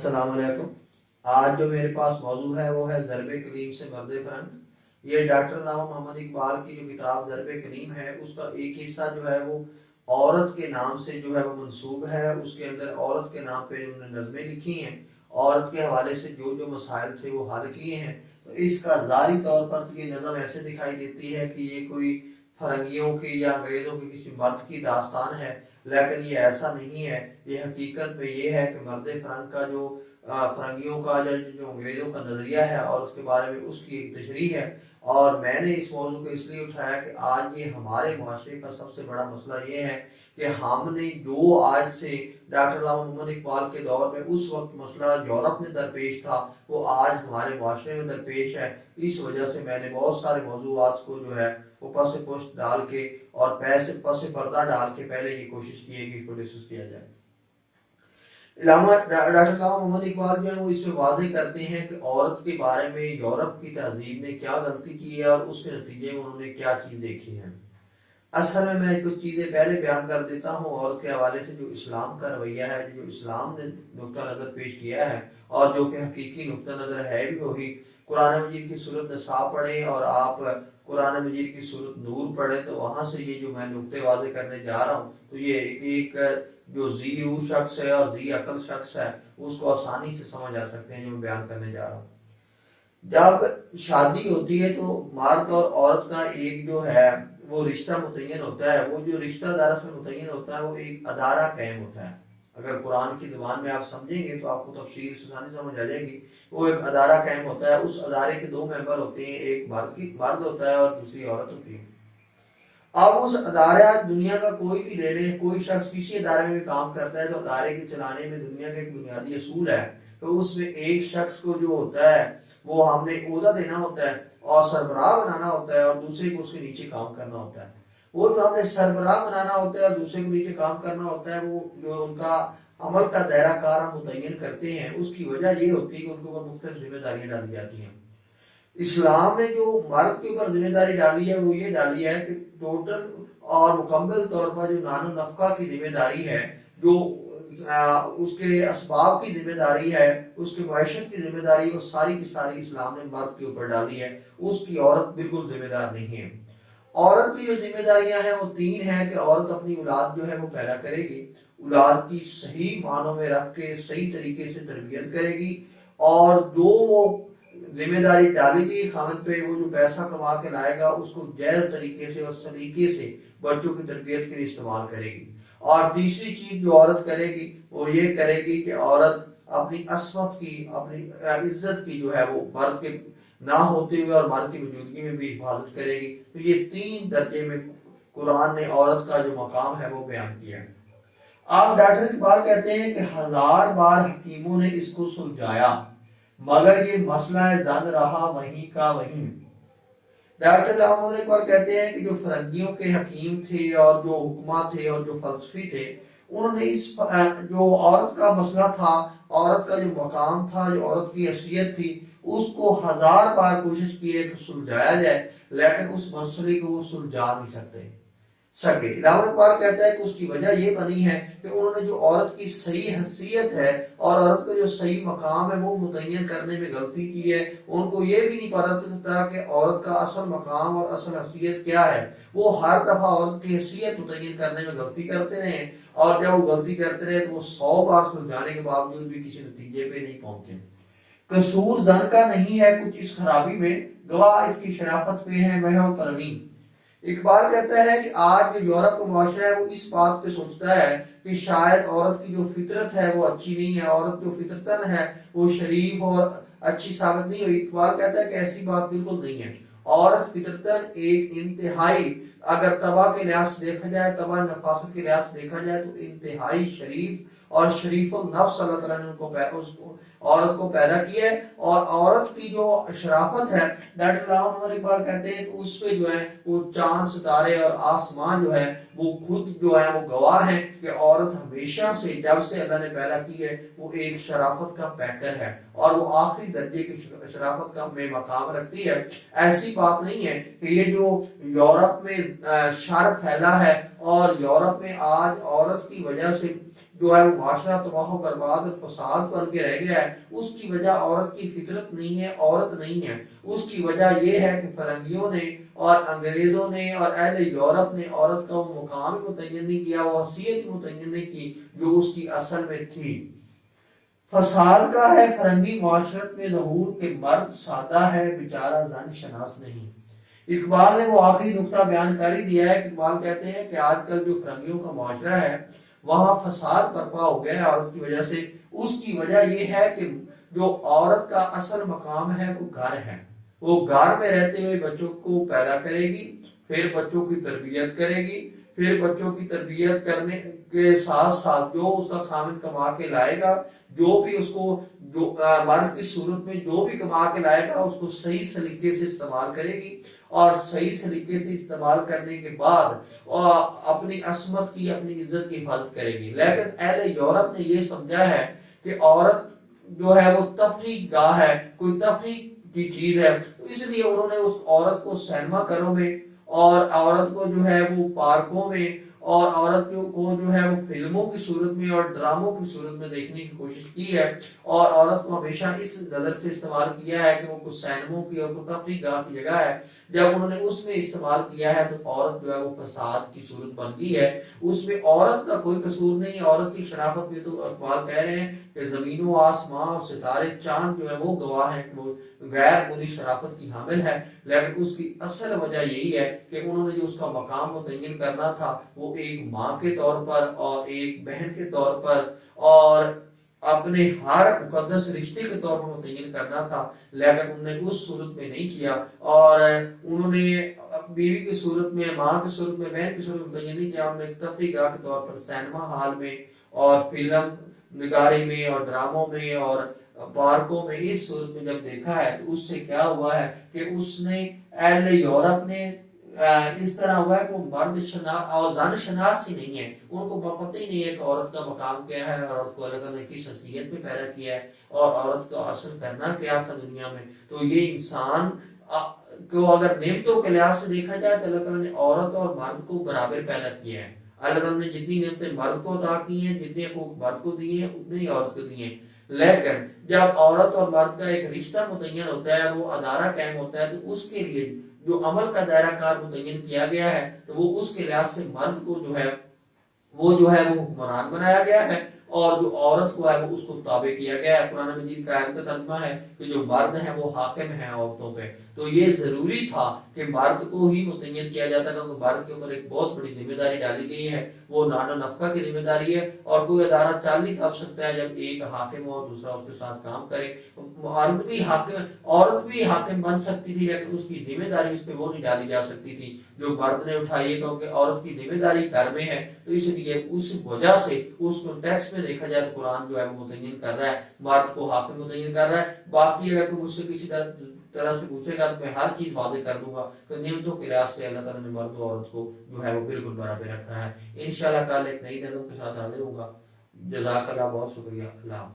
अस्सलाम वालेकुम। आज जो मेरे पास मौजू है वो है ज़रब कलीम से मर्द फ़रंग। ये डॉक्टर अल्लामा मोहम्मद इकबाल की जो किताब ज़रब कलीम है उसका एक हिस्सा जो है वो औरत के नाम से जो है वो मंसूब है। उसके अंदर औरत के नाम पे उन्होंने नज़में लिखी हैं, औरत के हवाले से जो जो मसाइल थे वो हल किए हैं। तो इसका ज़ाहिरी तौर पर तो ये नज़म ऐसे दिखाई देती है कि ये कोई फरंगियों की या अंग्रेज़ों के किसी मर्द की दास्तान है, लेकिन ये ऐसा नहीं है। ये हकीकत में ये है कि मर्द फ़रंग का जो फरंगियों का जो अंग्रेज़ों का नज़रिया है और उसके बारे में उसकी एक तशरीह है। और मैंने इस मौजू को इसलिए उठाया कि आज ये हमारे माशरे का सबसे बड़ा मसला ये है कि हमने जो आज से डॉक्टर अल्लामा मोहम्मद इकबाल के दौर में उस वक्त मसला यूरोप में दरपेश था वो आज हमारे माशरे में दरपेश है। इस वजह से मैंने बहुत सारे मौजूआत को जो है वो पस पोस्ट डाल के और पस पर्दा डाल के पहले ये कोशिश की है कि इसको डिस्कस किया जाए। डॉक्टर अल्लामा मोहम्मद इकबाल जो है वो इसमें वाज़ेह करते हैं कि औरत के बारे में यूरोप की तहजीब ने क्या गलती की है और उसके नतीजे में उन्होंने क्या चीज़ देखी है। असल में मैं कुछ चीज़ें पहले बयान कर देता हूँ औरत के हवाले से। जो इस्लाम का रवैया है, जो इस्लाम ने नुक्ता नज़र पेश किया है और जो कि हकीकी नुक्ता नज़र है भी वही। कुरान मजीद की सूरत निसा पढ़ें और आप कुरान मजीद की सूरत नूर पढ़ें तो वहाँ से ये जो मैं नुक्ते वाज़ेह करने जा रहा हूँ तो ये एक जो जी रूह शख्स है और जी अकल शख्स है उसको आसानी से समझ आ सकते हैं जो मैं बयान करने जा रहा हूँ। जब शादी होती है तो मर्द और औरत का एक जो है वो रिश्ता मुतय्यन होता है। वो जो रिश्ता दरअसल मुतय्यन होता है वो एक अदारा कायम होता है। अगर कुरान की ज़ुबान में आप समझेंगे तो आपको तफसीर से आसानी समझ आ जाएगी। वो एक अदारा कायम होता है, उस अदारे के दो मेंबर होते हैं, एक मर्द होता है और दूसरी औरत होती है। अब उस अदारा दुनिया का कोई भी ले लें, कोई शख्स किसी अदारे में भी काम करता है तो अदारे के चलाने में दुनिया का एक बुनियादी असूल है। तो उसमें एक शख्स को जो होता है वो हमने ओहदा देना होता है और सरबराह बनाना होता है और दूसरे को उसके नीचे काम करना होता है। वो जो हमने सरबराह बनाना होता है और दूसरे को नीचे काम करना होता है, वो जो उनका अमल का दायरा कार हम मुतय्यन करते हैं, उसकी वजह ये होती है कि उनके ऊपर मुख्तलिफ जिम्मेदारियां डाली जाती हैं। इस्लाम ने जो मर्द के ऊपर जिम्मेदारी डाली है वो ये डाली है कि टोटल और मुकम्मल तौर पर जो नानो नफका की जिम्मेदारी है, जो उसके असबाब की जिम्मेदारी है, उसकी मैशत की जिम्मेदारी, वो सारी की सारी इस्लाम ने मर्द के ऊपर डाली है। उसकी औरत बिल्कुल जिम्मेदार नहीं है। औरत की जो जिम्मेदारियां हैं वो तीन हैं कि औरत अपनी औलाद जो है वो पैदा करेगी, औलाद की सही मानों में रख के सही तरीके से तरबियत करेगी और जो वो जिम्मेदारी डालेगी खामद पे, वो जो पैसा कमा के लाएगा उसको जायज़ तरीके से और सलीके से बच्चों की तरबियत के लिए इस्तेमाल करेगी। और तीसरी चीज़ जो औरत करेगी वो ये करेगी कि औरत अपनी असमत की, अपनी इज्जत की जो है वो मर्द के ना होते हुए और मर्द की मौजूदगी में भी हिफाजत करेगी। तो ये तीन दर्जे में कुरान ने औरत का जो मकाम है वो बयान किया है। आप डॉक्टर इकबाल कहते हैं कि 1000 बार हकीमों ने इसको सुलझाया मगर ये मसला है जद रहा वहीं का वहीं। डॉक्टर अल्लामा इकबाल कहते हैं कि जो फरंगियों के हकीम थे और जो हुक्मा थे और जो फलसफी थे, उन्होंने इस जो औरत का मसला था, औरत का जो मकाम था, जो औरत की हैसियत थी, उसको 1000 बार कोशिश की है कि सुलझाया जाए, लेकिन उस मसले को वो सुलझा नहीं सके। अल्लामा इकबाल कहता है कि उसकी वजह ये बनी है कि उन्होंने जो औरत की सही हैसियत है और औरत का जो सही मकाम है वो मुतय्यन करने में गलती की है। उनको ये भी नहीं पता था कि औरत का असल मकाम और असल हैसियत क्या है। वो हर दफा औरत की हैसियत मुतय्यन करने में गलती करते रहे और जब वो गलती करते रहे तो वो 100 बार सुलझाने के बावजूद भी किसी नतीजे पे नहीं पहुंचे। कसूर जन का नहीं है कुछ इस खराबी में, गवाह इसकी शराफत पे है वह परवीन। इकबाल कहता है कि आज जो यूरोप का माशरा है वो इस बात पे सोचता है कि शायद औरत की जो फितरत है वो अच्छी नहीं है, औरत जो फितरतन है वो शरीफ और अच्छी साबित नहीं हुई। इकबाल कहता है कि ऐसी बात बिल्कुल नहीं है। औरत फितरतन एक इंतहाई, अगर तबा के लिहाज से देखा जाए, तबा नफासत के लिहाज से देखा जाए तो इंतहाई शरीफ और शरीफुल नफ्स अल्लाह ताला ने उसको औरत को पैदा किया है। और औरत की जो शराफत है, डॉक्टर अल्लामा इकबाल कहते हैं कि उस पे जो है वो चांद सितारे और आसमान जो है वो खुद जो है वो गवाह है कि औरत हमेशा से जब से अल्लाह ने पैदा की है वो एक शराफत का पैकर है और वो आखिरी दर्जे की शराफत का में मकाम रखती है। ऐसी बात नहीं है कि ये जो यूरोप में शर फैला है और यूरोप में आज औरत की वजह से جو ہے وہ معاشرہ تباہ و برباد اور فساد بن کے رہ گیا ہے، اس کی وجہ عورت کی فطرت نہیں ہے، عورت نہیں ہے، اس کی وجہ یہ ہے کہ فرنگیوں نے اور انگریزوں نے اور اہل یورپ نے عورت کا وہ مقام متعین نہیں کیا، وہ حیثیت متعین نہیں کی جو اس کی اصل میں تھی۔ فساد کا ہے فرنگی معاشرت میں ظہور کہ مرد سادہ ہے بیچارہ زن شناس نہیں۔ اقبال نے وہ آخری نقطہ بیان کر ہی دیا ہے کہ اقبال کہتے ہیں کہ آج کل جو فرنگیوں کا معاشرہ ہے وہاں فساد برپا ہو گیا ہے عورت کی وجہ سے۔ اس کی وجہ یہ ہے کہ جو عورت کا اصل مقام ہے وہ گھر ہے، وہ گھر میں رہتے ہوئے بچوں کو پیدا کرے گی، پھر بچوں کی تربیت کرے گی، پھر بچوں کی تربیت کرنے کے ساتھ ساتھ جو اس کا خامن کما کے لائے گا، جو بھی اس کو جو مرد کی صورت میں جو بھی کما کے لائے گا اس کو صحیح سلیقے سے استعمال کرے گی، اور صحیح سلیقے سے استعمال کرنے کے بعد اپنی عصمت کی اپنی عزت کی حفاظت کرے گی۔ لیکن اہل یورپ نے یہ سمجھا ہے کہ عورت جو ہے وہ تفریح گاہ ہے، کوئی تفریح کی چیز ہے، تو اس لیے انہوں نے اس عورت کو سینما گھروں میں اور عورت کو جو ہے وہ پارکوں میں اور عورت کو جو ہے وہ فلموں کی صورت میں اور ڈراموں کی صورت میں دیکھنے کی کوشش کی ہے، اور عورت کو ہمیشہ اس نظر سے استعمال کیا ہے کہ وہ کچھ سینموں کی اور کچھ تفریح گاہ کی جگہ ہے۔ جب انہوں نے اس میں استعمال کیا ہے تو عورت جو ہے وہ فساد کی صورت بن گئی ہے، اس میں عورت کا کوئی قصور نہیں ہے۔ عورت کی شرافت میں تو اقبال کہہ رہے ہیں کہ زمین و آسمان اور ستارے چاند جو ہے وہ گواہ ہیں کہ وہ غیر مودی شرافت کی حامل ہے، لیکن اس کی اصل وجہ یہی ہے کہ انہوں نے جو اس کا مقام متعین کرنا تھا وہ ایک ماں کے طور پر اور ایک بہن کے طور پر اور اپنے ہر مقدس رشتے کے طور پر متعین کرنا تھا، لیکن انہوں نے اس صورت میں نہیں کیا، اور انہوں نے بیوی کی صورت میں، ماں کی صورت میں، بہن کی صورت میں متعین نہیں کیا، انہوں نے ایک تفریح گاہ کے طور پر سینما ہال میں اور فلم نگاری میں اور ڈراموں میں اور پارکوں میں اس صورت میں جب دیکھا ہے تو اس سے کیا ہوا ہے کہ اس نے اہل یورپ نے اس طرح ہوا ہے کہ وہ مرد شناس اور زن شناس ہی نہیں ہے، ان کو پتہ ہی نہیں ہے کہ عورت کا مقام کیا ہے اور عورت کو اللہ تعالیٰ نے کس حیثیت میں پیدا کیا ہے اور عورت کا اصل کرنا کیا تھا دنیا میں۔ تو یہ انسان کو اگر نعمتوں کے لحاظ سے دیکھا جائے تو اللہ تعالیٰ نے عورت اور مرد کو برابر پیدا کیا ہے۔ اللہ تعالیٰ نے جتنی نعمتیں مرد کو عطا کی ہیں، جتنے حقوق مرد کو دیے ہیں، اتنے ہی عورت کو دیے ہیں، لیکن جب عورت اور مرد کا ایک رشتہ متعین ہوتا ہے، وہ ادارہ قائم ہوتا ہے، تو اس کے لیے جو عمل کا دائرہ کار متعین کیا گیا ہے تو وہ اس کے لحاظ سے مرد کو جو ہے وہ حکمران بنایا گیا ہے، اور جو عورت کو ہے وہ اس کو تابع کیا گیا ہے۔ قرآن مجید کا آیت کا ترجمہ ہے کہ جو مرد ہیں وہ حاکم ہیں عورتوں پہ، تو یہ ضروری تھا کہ مرد کو ہی متعین کیا جاتا، کیونکہ مرد کے اوپر ایک بہت بڑی ذمہ داری ڈالی گئی ہے، وہ نان و نفقہ کی ذمہ داری ہے، اور کوئی ادارہ چل نہیں تب سکتا ہے جب ایک حاکم ہو اور دوسرا اس کے ساتھ کام کرے۔ عورت بھی حاکم بن سکتی تھی، لیکن اس کی ذمہ داری اس پہ وہ نہیں ڈالی جا سکتی تھی جو مرد نے اٹھائی ہے، کیونکہ عورت کی ذمہ داری گھر میں ہے، تو اس لیے اس وجہ سے اس کانٹیکسٹ میں دیکھا جائے تو قرآن جو ہے وہ متعین کر رہا ہے، مرد کو حاکم متعین کر رہا ہے۔ باقی اگر کوئی مجھ سے کسی طرح سے پوچھے گا تو میں ہر چیز واضح کر دوں گا کہ نعمتوں کے لحاظ سے اللہ تعالیٰ نے مرد و عورت کو جو ہے وہ بالکل برابر رکھا ہے۔ انشاءاللہ کل ایک نئی نظم کے ساتھ حاضر ہوں گا۔ جزاک اللہ، بہت شکریہ، اللہ۔